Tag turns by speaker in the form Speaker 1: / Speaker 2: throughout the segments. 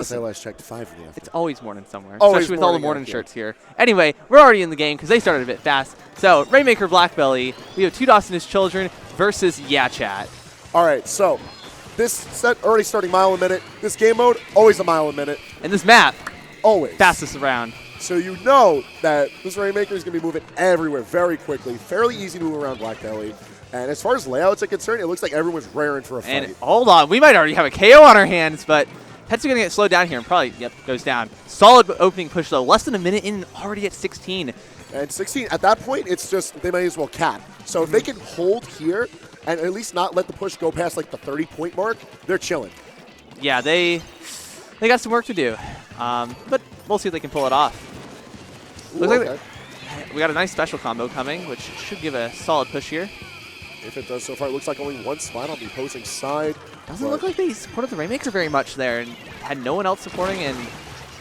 Speaker 1: I last checked 5 in the afternoon.
Speaker 2: It's always morning somewhere,
Speaker 1: Always
Speaker 2: especially with all the
Speaker 1: morning
Speaker 2: morning
Speaker 1: out,
Speaker 2: shirts here. Anyway, we're already in the game because they started a bit fast. So, Rainmaker Blackbelly, we have 2 DOS and his children versus Yeah Chat.
Speaker 1: All right, so this set already starting mile a minute. This game mode, always a mile a minute.
Speaker 2: And this map,
Speaker 1: always.
Speaker 2: fastest around.
Speaker 1: So you know that this Rainmaker is going to be moving everywhere very quickly. Fairly easy to move around Blackbelly. And as far as layouts are concerned, it looks like everyone's raring for a fight.
Speaker 2: And hold on, we might already have a KO on our hands, but Pet's going to get slowed down here and probably, goes down. Solid opening push, though. Less than a minute in, already at 16.
Speaker 1: And 16, at that point, it's just they might as well cap. So if they can hold here and at least not let the push go past like the 30-point mark, they're chilling.
Speaker 2: Yeah, they got some work to do. But we'll see if they can pull it off.
Speaker 1: Ooh,
Speaker 2: Looks
Speaker 1: okay.
Speaker 2: like we got a nice special combo coming, which should give a solid push here.
Speaker 1: If it does so far, it looks like only one Splat on the opposing side.
Speaker 2: Doesn't look like they supported the Rainmaker very much there and had no one else supporting,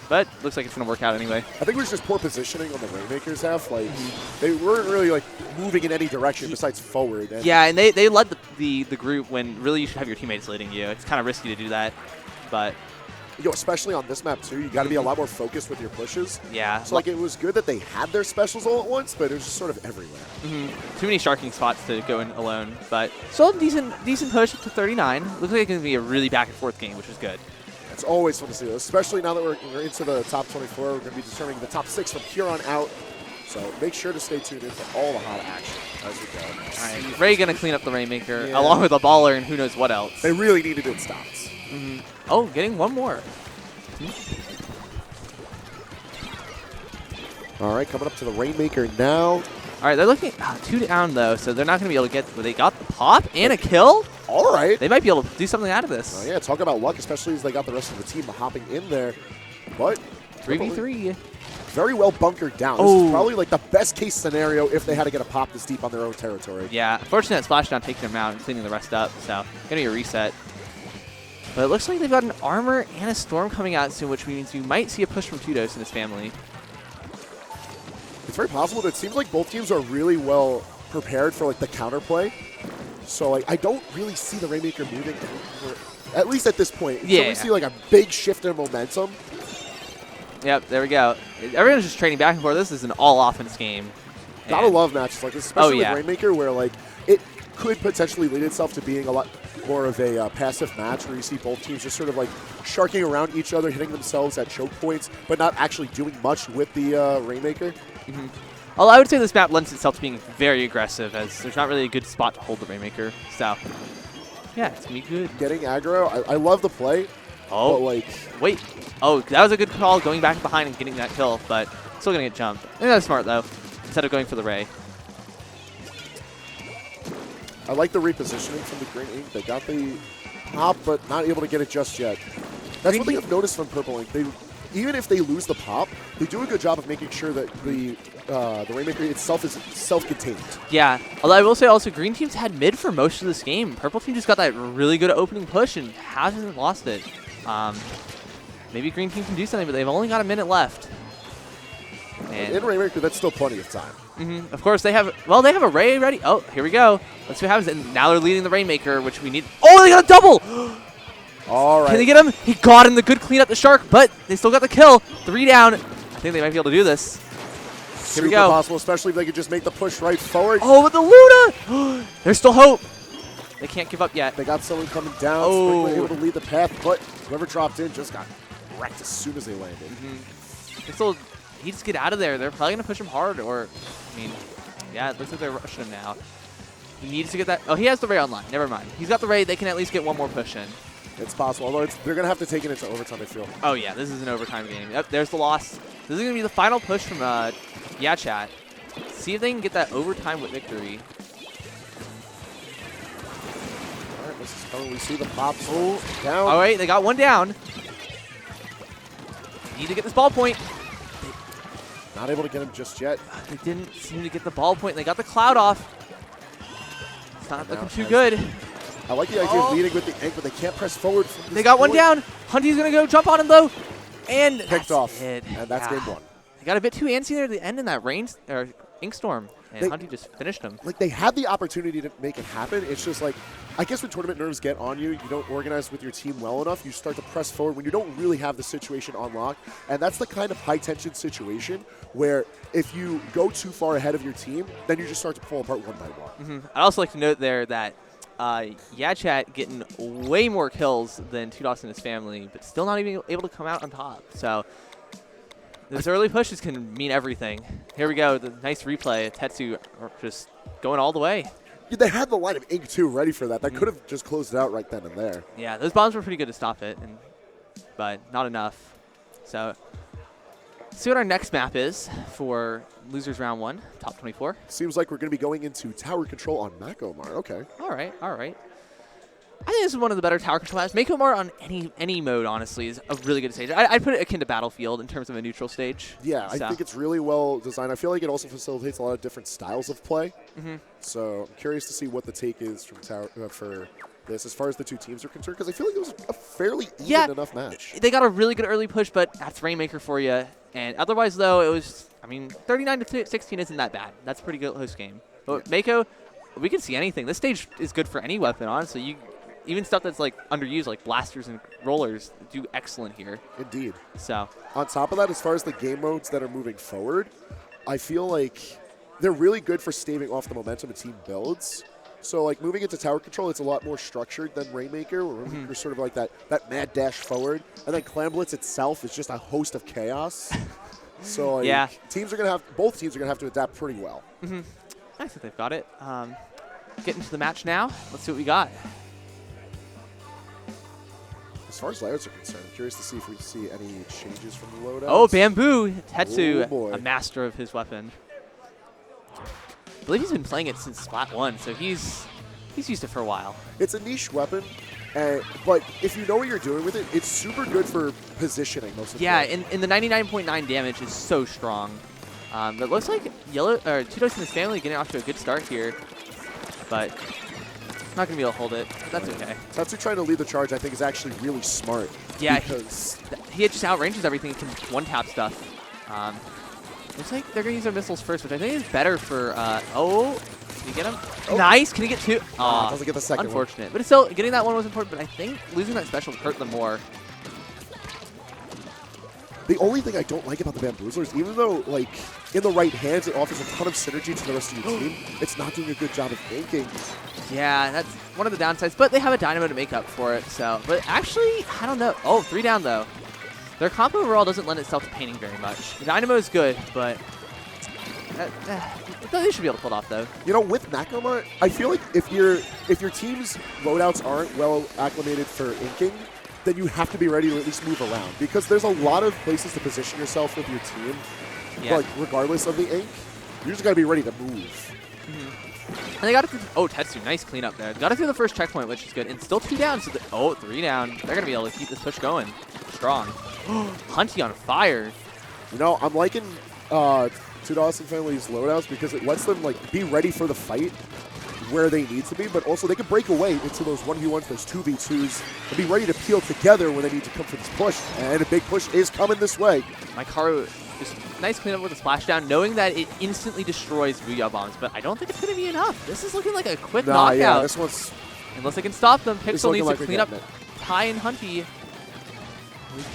Speaker 2: but looks like it's going to work out anyway.
Speaker 1: I think it was just poor positioning on the Rainmakers half. Like, they weren't really like moving in any direction besides forward. And
Speaker 2: yeah, and they led the group when really you should have your teammates leading you. It's kind of risky to do that, but
Speaker 1: especially on this map too, you got to be a lot more focused with your pushes.
Speaker 2: Yeah.
Speaker 1: So like it was good that they had their specials all at once, but it was just sort of everywhere.
Speaker 2: Too many sharking spots to go in alone, but still decent push to 39. Looks like it's going to be a really back and forth game, which is good.
Speaker 1: It's always fun to see this, especially now that we're into the top 24. We're going to be determining the top 6 from here on out. So make sure to stay tuned in for all the hot action as we go.
Speaker 2: All right, Ray going to clean up the Rainmaker along with a baller and who knows what else.
Speaker 1: They really needed it stops.
Speaker 2: Oh, getting one more.
Speaker 1: All right, coming up to the Rainmaker now.
Speaker 2: All right, they're looking 2 down, though, so they're not going to be able to get – they got the pop and a kill?
Speaker 1: All right.
Speaker 2: They might be able to do something out of this.
Speaker 1: Yeah, talk about luck, especially as they got the rest of the team hopping in there. But
Speaker 2: 3v3.
Speaker 1: Very well bunkered down. This is probably like the best case scenario if they had to get a pop this deep on their own territory.
Speaker 2: Yeah, fortunately that splashdown taking them out and cleaning the rest up, so going to be a reset. But it looks like they've got an armor and a storm coming out soon, which means you might see a push from Tudos and his family.
Speaker 1: It's very possible that it seems like both teams are really well prepared for like the counterplay. So like I don't really see the Rainmaker moving anywhere, at least at this point.
Speaker 2: Yeah.
Speaker 1: So we see like a big shift in momentum.
Speaker 2: Yep, there we go. Everyone's just trading back and forth. This is an all-offense game.
Speaker 1: Gotta love matches like this, especially with Rainmaker, where like it could potentially lead itself to being a lot more of a passive match where you see both teams just sort of like sharking around each other, hitting themselves at choke points, but not actually doing much with the Rainmaker.
Speaker 2: Although I would say this map lends itself to being very aggressive, as there's not really a good spot to hold the Rainmaker. So, yeah, it's going to be good.
Speaker 1: Getting aggro, I love the play.
Speaker 2: Oh,
Speaker 1: but like,
Speaker 2: wait. Oh, that was a good call, going back behind and getting that kill, but still going to get jumped. I think that's smart, though, instead of going for the Ray.
Speaker 1: I like the repositioning from the Green Ink. They got the pop, but not able to get it just yet. That's one thing I've noticed from Purple Ink. Even if they lose the pop, they do a good job of making sure that the Rainmaker itself is self-contained.
Speaker 2: Yeah, although I will say also Green Team's had mid for most of this game. Purple Team just got that really good opening push and hasn't lost it. Maybe Green Team can do something, but they've only got a minute left. And
Speaker 1: in Rainmaker, that's still plenty of time.
Speaker 2: Of course, they have a Ray ready. Oh, here we go. Let's see what happens. And now they're leading the Rainmaker, which we need. Oh, they got a double!
Speaker 1: All right.
Speaker 2: Can they get him? He got him. The good clean up the Shark, but they still got the kill. 3 down. I think they might be able to do this. Here we go.
Speaker 1: Super possible, especially if they could just make the push right forward.
Speaker 2: Oh, with the Luna! There's still hope. They can't give up yet.
Speaker 1: They got someone coming down.
Speaker 2: Oh.
Speaker 1: Spring able to lead the path, but whoever dropped in just got wrecked as soon as they landed.
Speaker 2: They still need to get out of there. They're probably going to push him hard, or, I mean, yeah, it looks like they're rushing him now. He needs to get that. Oh, he has the Ray online. Never mind. He's got the Ray. They can at least get one more push in.
Speaker 1: It's possible, although they're going to have to take it into overtime, I feel.
Speaker 2: Oh, yeah, this is an overtime game. Yep, there's the loss. This is going to be the final push from Yeah Chat. See if they can get that overtime with victory.
Speaker 1: All right, this is coming. We see the pops down.
Speaker 2: All right, they got one down. Need to get this ball point.
Speaker 1: Not able to get him just yet.
Speaker 2: They didn't seem to get the ball point. They got the cloud off. It's not looking too good.
Speaker 1: I like the idea of leading with the ink, but they can't press forward. From
Speaker 2: They got one down. Hunty's going to go jump on him, though. And
Speaker 1: picked off.
Speaker 2: it.
Speaker 1: And that's game 1.
Speaker 2: They got a bit too antsy there at the end in that rain or ink storm. And Hunty just finished him.
Speaker 1: Like, they had the opportunity to make it happen. It's just like, I guess when tournament nerves get on you, you don't organize with your team well enough. You start to press forward when you don't really have the situation on lock. And that's the kind of high-tension situation where if you go too far ahead of your team, then you just start to fall apart one by one.
Speaker 2: I'd also like to note there that Yachat getting way more kills than Tudos and his family, but still not even able to come out on top. So those early pushes can mean everything. Here we go, the nice replay. Tetsu just going all the way.
Speaker 1: Yeah, they had the line of ink, too, ready for that. That could have just closed it out right then and there.
Speaker 2: Yeah, those bombs were pretty good to stop it, but not enough. So see what our next map is for losers round 1, top 24.
Speaker 1: Seems like we're going to be going into tower control on Macomar. Okay.
Speaker 2: All right, all right. I think this is one of the better tower control maps. Macomar on any mode, honestly, is a really good stage. I'd put it akin to Battlefield in terms of a neutral stage.
Speaker 1: Yeah, I think it's really well designed. I feel like it also facilitates a lot of different styles of play. So I'm curious to see what the take is from tower for this as far as the two teams are concerned, because I feel like it was a fairly even enough match.
Speaker 2: They got a really good early push, but that's Rainmaker for you. And otherwise, though, it was, I mean, 39-16 isn't that bad. That's a pretty good close game. But Mako, we can see anything. This stage is good for any weapon, honestly. Even stuff that's like underused, like blasters and rollers, do excellent here.
Speaker 1: Indeed.
Speaker 2: So
Speaker 1: on top of that, as far as the game modes that are moving forward, I feel like they're really good for staving off the momentum a team builds. So like moving into tower control, it's a lot more structured than Rainmaker, where Rainmaker's sort of like that mad dash forward, and then Clam Blitz itself is just a host of chaos. So like, both teams are gonna have to adapt pretty well.
Speaker 2: I think they've got it. Getting to the match now. Let's see what we got.
Speaker 1: As far as layouts are concerned, I'm curious to see if we see any changes from the loadouts.
Speaker 2: Oh, Bamboo! Tetsu, a master of his weapon. I believe he's been playing it since Splat 1, so he's used it for a while. It's
Speaker 1: a niche weapon, but if you know what you're doing with it, it's super good for positioning most of the time.
Speaker 2: Yeah, and the 99.9 damage is so strong. But it looks like Tudos and his family getting off to a good start here, but not going to be able to hold it. That's okay.
Speaker 1: Tetsu trying to lead the charge, I think, is actually really smart.
Speaker 2: Yeah, because he just outranges everything and can one-tap stuff. Looks like they're going to use their missiles first, which I think is better for... can he get him? Oh. Nice! Can he get two?
Speaker 1: Doesn't get the second
Speaker 2: unfortunate.
Speaker 1: one.
Speaker 2: But still, getting that one was important, but I think losing that special hurt them more.
Speaker 1: The only thing I don't like about the Bamboozlers, even though, like, in the right hands, it offers a ton of synergy to the rest of your team, it's not doing a good job of inking.
Speaker 2: Yeah, that's one of the downsides, but they have a Dynamo to make up for it, so. But actually, I don't know. Oh, 3 down, though. Their comp overall doesn't lend itself to painting very much. The Dynamo is good, but they should be able to pull it off, though.
Speaker 1: You know, with Macomar, I feel like if your team's loadouts aren't well acclimated for inking, then you have to be ready to at least move around, because there's a lot of places to position yourself with your team.
Speaker 2: Yeah.
Speaker 1: Like, regardless of the ink, you just got to be ready to move.
Speaker 2: And they got it through, Tetsu, nice cleanup there. Got it through the first checkpoint, which is good. And still 2 down, so 3 down. They're going to be able to keep this push going strong. Hunty on fire.
Speaker 1: You know, I'm liking Tudos and Family's loadouts because it lets them, like, be ready for the fight where they need to be, but also they can break away into those 1v1s, those 2v2s, and be ready to peel together when they need to come for this push. And a big push is coming this way.
Speaker 2: Mikaru, just nice cleanup with a splashdown, knowing that it instantly destroys Booyah Bombs, but I don't think it's going to be enough. This is looking like a quick knockout.
Speaker 1: Yeah, this one's...
Speaker 2: Unless they can stop them, Pixel needs to clean up Ty and Hunty.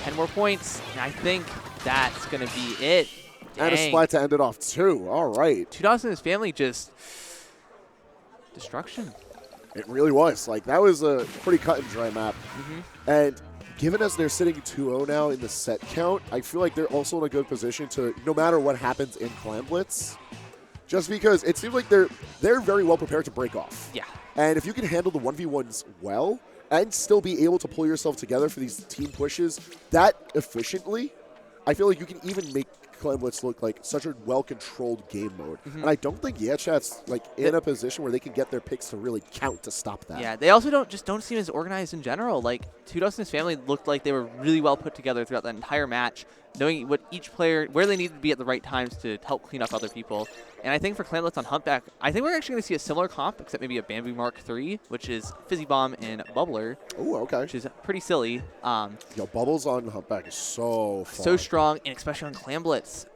Speaker 2: 10 more points, and I think that's going to be it. Dang.
Speaker 1: And a Splat to end it off, too. All right.
Speaker 2: Tudos and his family just... destruction.
Speaker 1: It really was. Like, that was a pretty cut and dry map. And given as they're sitting 2-0 now in the set count, I feel like they're also in a good position to, no matter what happens in Clan Blitz, just because it seems like they're very well prepared to break off.
Speaker 2: Yeah.
Speaker 1: And if you can handle the 1v1s well and still be able to pull yourself together for these team pushes that efficiently, I feel like you can even make Clan Blitz look like such a well-controlled game mode. And I don't think Yachat's like in a position where they can get their picks to really count to stop that.
Speaker 2: Yeah, they also don't seem as organized in general. Like, Tudos and his family looked like they were really well put together throughout that entire match, knowing what each player, where they needed to be at the right times to help clean up other people. And I think for Clan Blitz on Humpback, I think we're actually going to see a similar comp, except maybe a Bamboo Mark III, which is Fizzy Bomb and Bubbler.
Speaker 1: Oh, okay.
Speaker 2: Which is pretty silly.
Speaker 1: Yo, Bubbles on Humpback is so fun.
Speaker 2: So strong, and especially on Clan Blitz.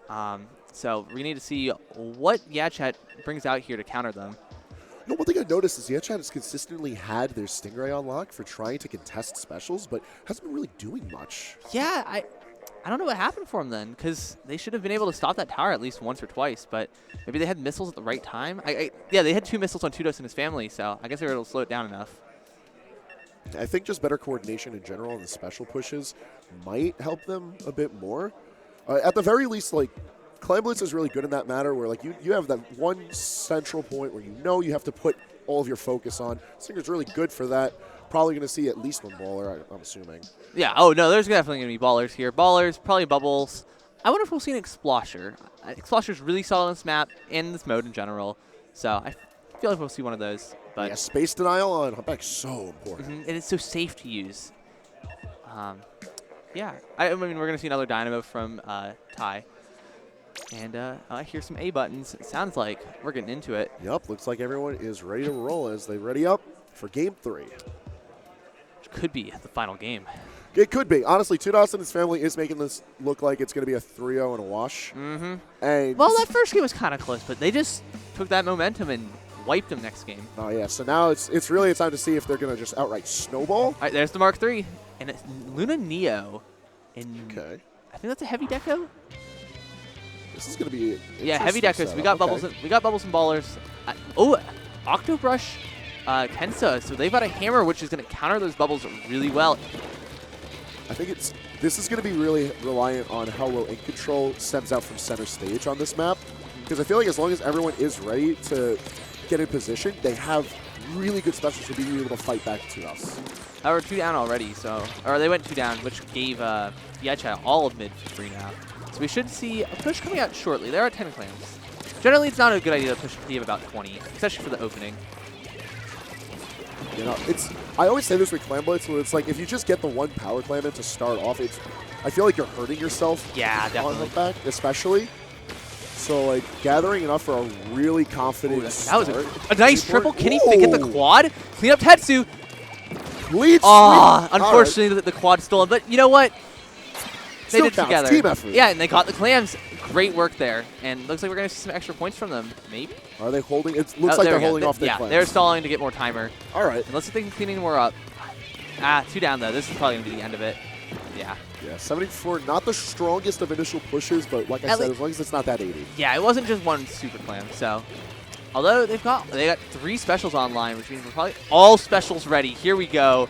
Speaker 2: So we need to see what Yachat brings out here to counter them.
Speaker 1: You know, one thing I noticed is Yachat has consistently had their Stingray on lock for trying to contest specials, but hasn't been really doing much.
Speaker 2: Yeah, I don't know what happened for them then, because they should have been able to stop that tower at least once or twice, but maybe they had missiles at the right time. Yeah, they had 2 missiles on Tudos and his family, so I guess they were able to slow it down enough.
Speaker 1: I think just better coordination in general and the special pushes might help them a bit more. At the very least, like, Clamblitz is really good in that matter where, like, you have that one central point where you have to put all of your focus on. Stinger's really good for that. Probably going to see at least one baller, I'm assuming.
Speaker 2: Yeah, oh no, there's definitely going to be ballers here. Ballers, probably bubbles. I wonder if we'll see an Explosher. Explosher's really solid on this map and this mode in general, so I feel like we'll see one of those. But
Speaker 1: yeah, space denial on Humpback's so important.
Speaker 2: And it's so safe to use. Yeah, I mean, we're going to see another Dynamo from Ty. And I hear some A buttons. It sounds like we're getting into it.
Speaker 1: Yep, looks like everyone is ready to roll as they ready up for Game 3.
Speaker 2: Which could be the final game.
Speaker 1: It could be. Honestly, Tudos and his family is making this look like it's going to be a 3-0 and a wash.
Speaker 2: Mm-hmm.
Speaker 1: And
Speaker 2: well, that first game was kind of close, but they just took that momentum and wiped them next game.
Speaker 1: Oh, yeah. So now it's really a time to see if they're going to just outright snowball.
Speaker 2: All right, there's the Mark III. And it's Luna Neo. And
Speaker 1: okay.
Speaker 2: I think that's a heavy deco.
Speaker 1: This is going to be
Speaker 2: heavy decos. We got bubbles. We got bubbles and ballers. Octobrush Kensa. So they've got a hammer, which is going to counter those bubbles really well.
Speaker 1: I think this is going to be really reliant on how well Ink Control steps out from center stage on this map. Because I feel like as long as everyone is ready to get in position, they have really good specials for being able to fight back to us.
Speaker 2: We're 2 down already, or they went 2 down, which gave Yachat all of mid for free now. So we should see a push coming out shortly. There are 10 clams. Generally, it's not a good idea to push a P of about 20, especially for the opening.
Speaker 1: You know, I always say this with Clamblitz, where it's like if you just get the one power clam in to start off, I feel like you're hurting yourself.
Speaker 2: Yeah, definitely.
Speaker 1: On Humpback, especially. So, like, gathering enough for a really confident
Speaker 2: that was a nice triple. Can he get the quad? Clean up Tetsu. Unfortunately, the quad stolen. But you know what? They did it together.
Speaker 1: Team effort.
Speaker 2: Yeah, and they caught the clams. Great work there. And looks like we're going to see some extra points from them. Maybe?
Speaker 1: Are they holding? It looks like they're holding off their clams.
Speaker 2: They're stalling to get more timer.
Speaker 1: All right.
Speaker 2: And let's see if they can clean any more up. 2 down, though. This is probably going to be the end of it. Yeah.
Speaker 1: Yeah, 74, not the strongest of initial pushes, but like I said, as long as it's not that 80.
Speaker 2: Yeah, it wasn't just one super clam, so. Although they got 3 specials online, which means we're probably all specials ready. Here we go.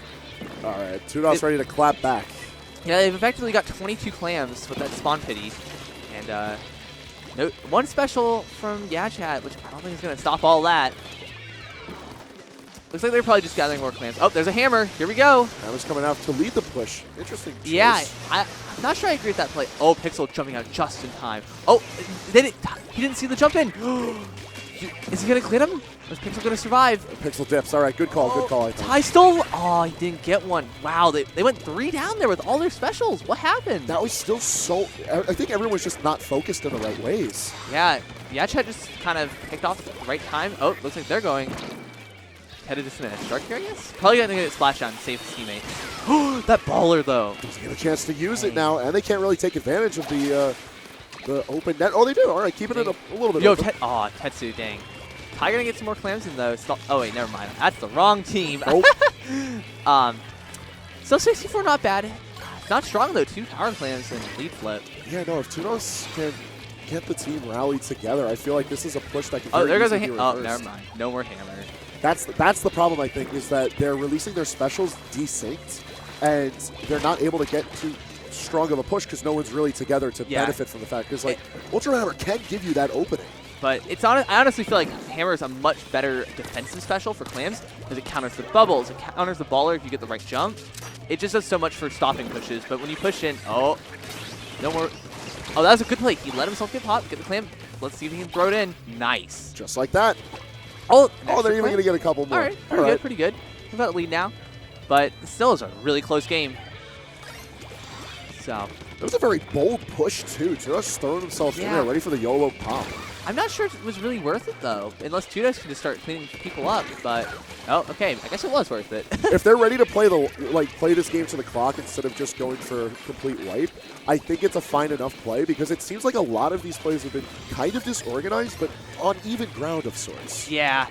Speaker 1: All right, Tudos ready to clap back.
Speaker 2: Yeah, they've effectively got 22 clams with that spawn pity. And one special from Yachat, which I don't think is going to stop all that. Looks like they're probably just gathering more clams. Oh, there's a hammer. Here we go.
Speaker 1: Hammer's coming out to lead the push. Interesting choice.
Speaker 2: Yeah, I'm not sure I agree with that play. Oh, Pixel jumping out just in time. Oh, he didn't see the jump in. Is he going to clean him? Or is Pixel going to survive?
Speaker 1: Pixel dips. All right, good call, good call. I think.
Speaker 2: Ty stole. Oh, he didn't get one. Wow, they went 3 down there with all their specials. What happened?
Speaker 1: That was still so. I think everyone's just not focused in the right ways.
Speaker 2: Yeah, Yachat just kind of picked off at the right time. Oh, looks like they're going. Headed to finish. Shark here, I guess? Probably going to get splash down and save his teammate. That baller, though.
Speaker 1: Doesn't get a chance to use it now, and they can't really take advantage of the open net. Oh, they do. All right, keeping it a little bit open.
Speaker 2: Tetsu, dang. Ty going to get some more clams in, though. Oh, wait, never mind. That's the wrong team.
Speaker 1: Nope.
Speaker 2: Still 64, not bad. Not strong, though. 2 power clams and lead flip.
Speaker 1: Yeah, no, if Tudos can get the team rallied together, I feel like this is a push that can
Speaker 2: there goes a hammer. Oh, never mind. No more hammer.
Speaker 1: That's the problem, I think, is that they're releasing their specials desynced, and they're not able to get too strong of a push because no one's really together to benefit from the fact. Because, like, Ultra Hammer can give you that opening.
Speaker 2: But I honestly feel like Hammer is a much better defensive special for clams because it counters the bubbles, it counters the baller if you get the right jump. It just does so much for stopping pushes. But when you push in, no more. Oh, that was a good play. He let himself get popped, get the clam. Let's see if he can throw it in. Nice.
Speaker 1: Just like that.
Speaker 2: Oh,
Speaker 1: they're even going to get a couple more.
Speaker 2: All right, pretty good. We've got a lead now. But it still is a really close game. So.
Speaker 1: It was a very bold push, too. Just throwing himself in there, ready for the YOLO pop.
Speaker 2: I'm not sure it was really worth it, though, unless Tudos can just start cleaning people up. But, oh, okay, I guess it was worth it.
Speaker 1: If they're ready to play play this game to the clock instead of just going for complete wipe, I think it's a fine enough play because it seems like a lot of these plays have been kind of disorganized, but on even ground of sorts.
Speaker 2: Yeah.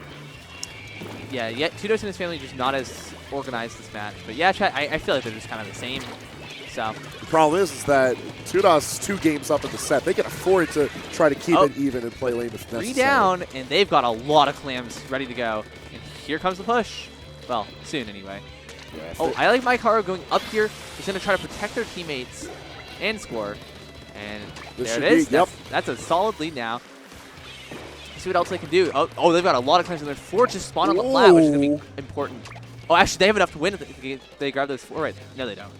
Speaker 2: Yeah, Tudos and his family just not as organized this match. But yeah, chat, I feel like they're just kind of the same. So
Speaker 1: the problem is that Tudos 2 games up in the set. They can afford to try to keep it even and play lane if necessary.
Speaker 2: 3 down, and they've got a lot of clams ready to go. And here comes the push. Well, soon anyway.
Speaker 1: Yeah,
Speaker 2: oh, I like Mycaro going up here. He's going to try to protect their teammates and score. And there it is.
Speaker 1: Yep.
Speaker 2: That's a solid lead now. Let's see what else they can do. Oh, they've got a lot of clams in there. 4 just spawn on the flat, which is going to be important. Oh, actually, they have enough to win if they grab those 4 right there. No, they don't.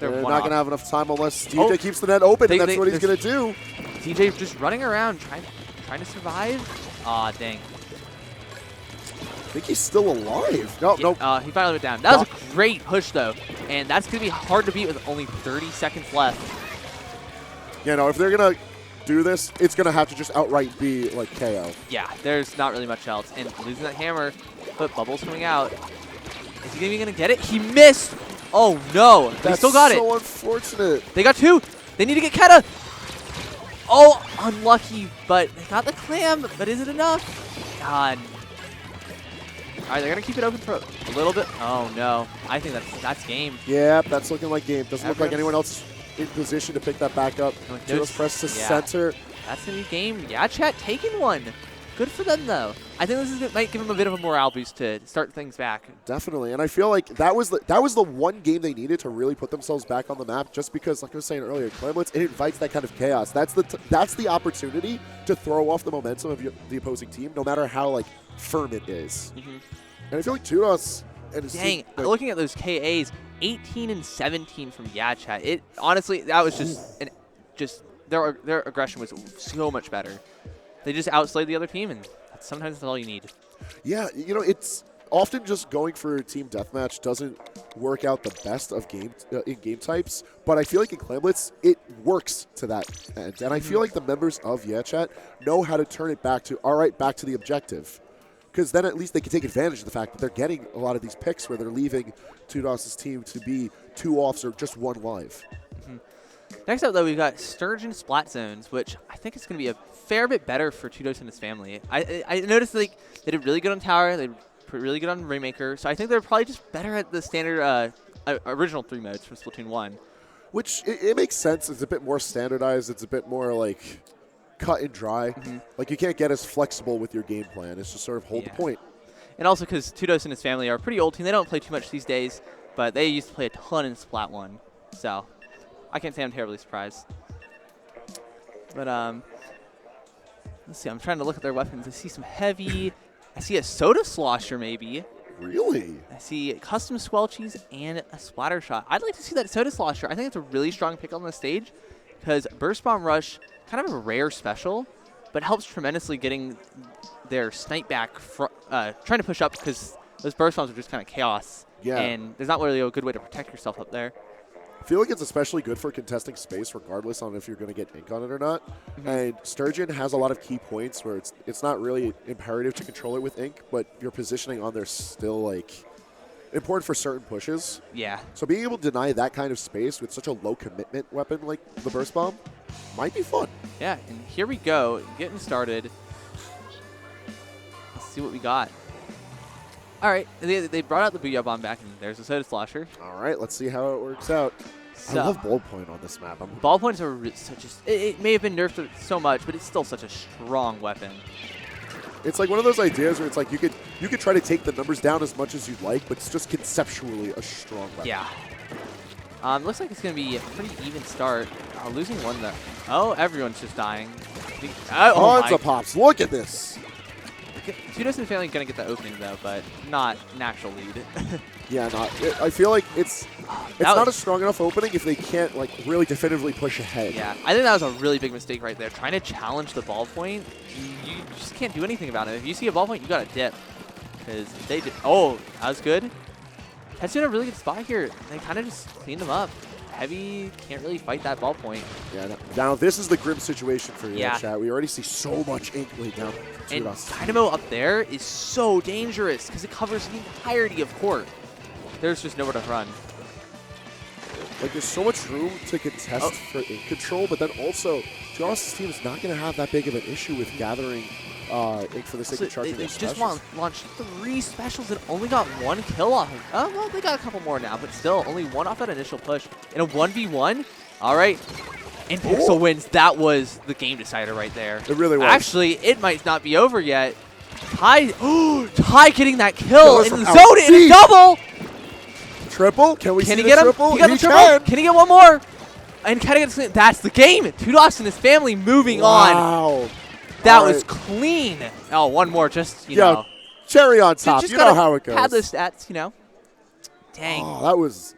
Speaker 1: They're not going to have enough time unless DJ keeps the net open, and that's what he's going to do.
Speaker 2: DJ just running around, trying to survive. Aw, dang.
Speaker 1: I think he's still alive. No.
Speaker 2: He finally went down. That was a great push, though, and that's going to be hard to beat with only 30 seconds left.
Speaker 1: Yeah, no, if they're going to do this, it's going to have to just outright be, like, KO.
Speaker 2: Yeah, there's not really much else. And losing that hammer, but Bubble's coming out. Is he even going to get it? He missed! Oh, no. They still got it.
Speaker 1: That's so unfortunate.
Speaker 2: They got 2. They need to get Keta. Oh, unlucky, but they got the clam. But is it enough? God. All right, they're going to keep it open for a little bit. Oh, no. I think that's game.
Speaker 1: Yeah, that's looking like game. Doesn't look like anyone else in position to pick that back up. Just press to center.
Speaker 2: That's going to be game. Yeah, chat, taking one. Good for them, though. I think this might give them a bit of a morale boost to start things back.
Speaker 1: Definitely, and I feel like that was the one game they needed to really put themselves back on the map. Just because, like I was saying earlier, Clamlets, it invites that kind of chaos. That's the opportunity to throw off the momentum of the opposing team, no matter how like firm it is. And I feel like Tudos and his team,
Speaker 2: looking at those KAs, 18 and 17 from Yachat. It honestly, that was just their aggression was so much better. They just outslayed the other team, and sometimes that's all you need. Yeah,
Speaker 1: you know, it's often just going for a team deathmatch doesn't work out the best of in-game types, but I feel like in Clamlets, it works to that end. And I feel like the members of Yachat know how to turn it back to, all right, back to the objective. Because then at least they can take advantage of the fact that they're getting a lot of these picks where they're leaving Tudos' team to be 2 offs or just 1 live.
Speaker 2: Next up, though, we've got Sturgeon Splat Zones, which I think is going to be a fair bit better for Tudos and his family. I noticed they did really good on Tower, they did really good on Rainmaker, so I think they're probably just better at the standard original 3 modes from Splatoon 1.
Speaker 1: Which, it makes sense. It's a bit more standardized. It's a bit more, like, cut and dry. Like, you can't get as flexible with your game plan. It's just sort of hold the point.
Speaker 2: And also because Tudos and his family are a pretty old team. They don't play too much these days, but they used to play a ton in Splat 1. So I can't say I'm terribly surprised. But let's see. I'm trying to look at their weapons. I see some heavy. I see a soda slosher maybe.
Speaker 1: Really?
Speaker 2: I see custom squelchies and a splatter shot. I'd like to see that soda slosher. I think it's a really strong pick on the stage because Burst Bomb Rush, kind of a rare special, but helps tremendously getting their snipe back, trying to push up because those burst bombs are just kind of chaos.
Speaker 1: Yeah.
Speaker 2: And there's not really a good way to protect yourself up there.
Speaker 1: I feel like it's especially good for contesting space regardless on if you're going to get ink on it or not. And Sturgeon has a lot of key points where it's not really imperative to control it with ink, but your positioning on there's still like important for certain pushes.
Speaker 2: Yeah.
Speaker 1: So being able to deny that kind of space with such a low commitment weapon like the burst bomb might be fun.
Speaker 2: Yeah, and here we go, getting started. Let's see what we got. All right, they brought out the Booyah Bomb back, and there's a soda slosher.
Speaker 1: All right, let's see how it works out.
Speaker 2: So,
Speaker 1: I love ballpoint on this map.
Speaker 2: Ballpoints are it may have been nerfed so much, but it's still such a strong weapon.
Speaker 1: It's like one of those ideas where it's like you could try to take the numbers down as much as you'd like, but it's just conceptually a strong weapon.
Speaker 2: Yeah. Looks like it's going to be a pretty even start. Losing one though. Oh, everyone's just dying.
Speaker 1: Tons of pops. Look at this.
Speaker 2: Tudos and family going to get the opening though, but not an actual lead.
Speaker 1: Yeah, I feel like it's not a strong enough opening if they can't like really definitively push ahead.
Speaker 2: Yeah, I think that was a really big mistake right there. Trying to challenge the ballpoint, you just can't do anything about it. If you see a ballpoint, you got to dip. Because they did. Oh, that was good. Tetsu's in a really good spot here. They kind of just cleaned them up. Heavy can't really fight that ball point.
Speaker 1: Yeah, now this is the grim situation for you,
Speaker 2: Yeah.
Speaker 1: chat. We already see so much ink laid down.
Speaker 2: And Dynamo up there is so dangerous because it covers the entirety of court. There's just nowhere to run.
Speaker 1: Like, there's so much room to contest for ink control, but then also, Joss's team is not going to have that big of an issue with gathering ink for the sake of charging
Speaker 2: They
Speaker 1: their
Speaker 2: just
Speaker 1: specials.
Speaker 2: launched 3 specials and only got 1 kill off of. Oh, well, they got a couple more now, but still, only 1 off that initial push. In a 1v1, all right, and Pixel wins. That was the game decider right there.
Speaker 1: It really was.
Speaker 2: Actually, it might not be over yet. Ty, Ty getting that kill in the
Speaker 1: from
Speaker 2: zone in a double.
Speaker 1: Triple? Can we see
Speaker 2: Can he
Speaker 1: the
Speaker 2: get him?
Speaker 1: triple?
Speaker 2: He got the triple. Can he get one more? And can he get? That's the game. 2 dogs and his family moving on.
Speaker 1: Wow.
Speaker 2: That was clean. Oh, one more, just, you know.
Speaker 1: Cherry on top.
Speaker 2: Just
Speaker 1: you know how it goes.
Speaker 2: Had the stats, you know. Dang.
Speaker 1: Oh, that was